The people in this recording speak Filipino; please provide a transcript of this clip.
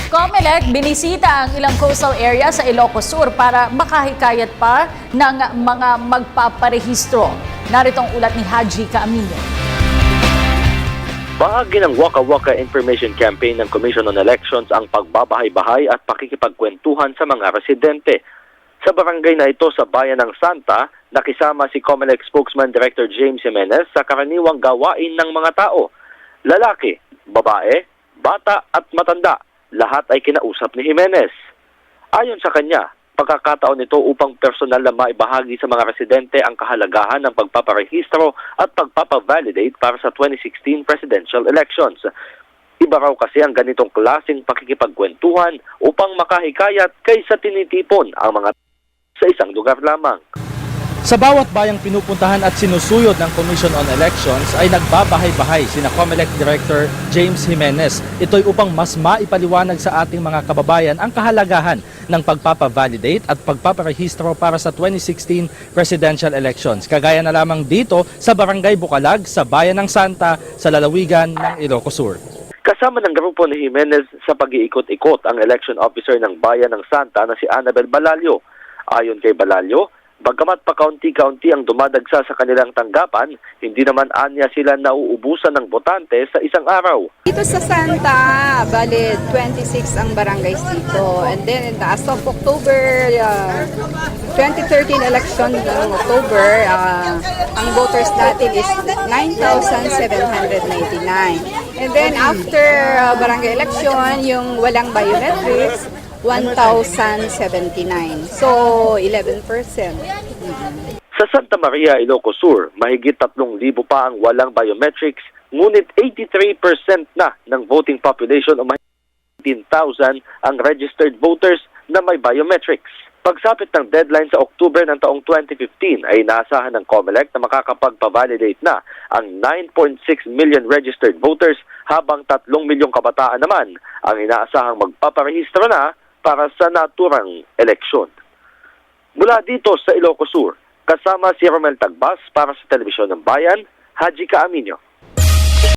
COMELEC binisita ang ilang coastal area sa Ilocos Sur para makahikayat pa ng mga magpaparehistro. Narito ang ulat ni Haji Caaminio. Bahagi ng Waka Waka Information Campaign ng Commission on Elections ang pagbabahay-bahay at pakikipagkwentuhan sa mga residente. Sa barangay na ito sa Bayan ng Santa, nakisama si COMELEC spokesman Director James Jimenez sa karaniwang gawain ng mga tao. Lalaki, babae, bata at matanda, lahat ay kinausap ni Jimenez. Ayon sa kanya, pagkakataon nito upang personal na maibahagi sa mga residente ang kahalagahan ng pagpaparehistro at pagpapavalidate para sa 2016 presidential elections. Iba raw kasi ang ganitong klaseng pakikipagkwentuhan upang makahikayat kaysa tinitipon ang mga sa isang lugar lamang. Sa bawat bayang pinupuntahan at sinusuyod ng Commission on Elections ay nagbabahay-bahay sina COMELEC Director James Jimenez. Ito'y upang mas maipaliwanag sa ating mga kababayan ang kahalagahan ng pagpapavalidate at pagpaparehistro para sa 2016 presidential elections. Kagaya na lamang dito sa Barangay Bukalag sa Bayan ng Santa sa lalawigan ng Ilocos Sur. Kasama ng grupo ni Jimenez sa pag-iikot-ikot ang election officer ng Bayan ng Santa na si Annabel Balalio. Ayon kay Balalio, bagamat pa kaunti-kaunti ang dumadagsa sa kanilang tanggapan, hindi naman anya sila nauubusan ng botante sa isang araw. Dito sa Santa, bale 26 ang barangays dito. And then as of October 2013 election ng October, ang voters natin is 9,799. And then after barangay election, yung walang biometrics, 1,079. So, 11%. Sa Santa Maria, Ilocos Sur, mahigit 3,000 pa ang walang biometrics, ngunit 83% na ng voting population o mahigit 18,000 ang registered voters na may biometrics. Pagsapit ng deadline sa October ng taong 2015 ay inaasahan ng COMELEC na makakapagpa-validate na ang 9.6 million registered voters habang 3 milyong kabataan naman ang inaasahang magpaparehistro na para sa naturang eleksyon. Mula dito sa Ilocos Sur, kasama si Romel Tagbas para sa Telebisyon ng Bayan, Haji Caaminio.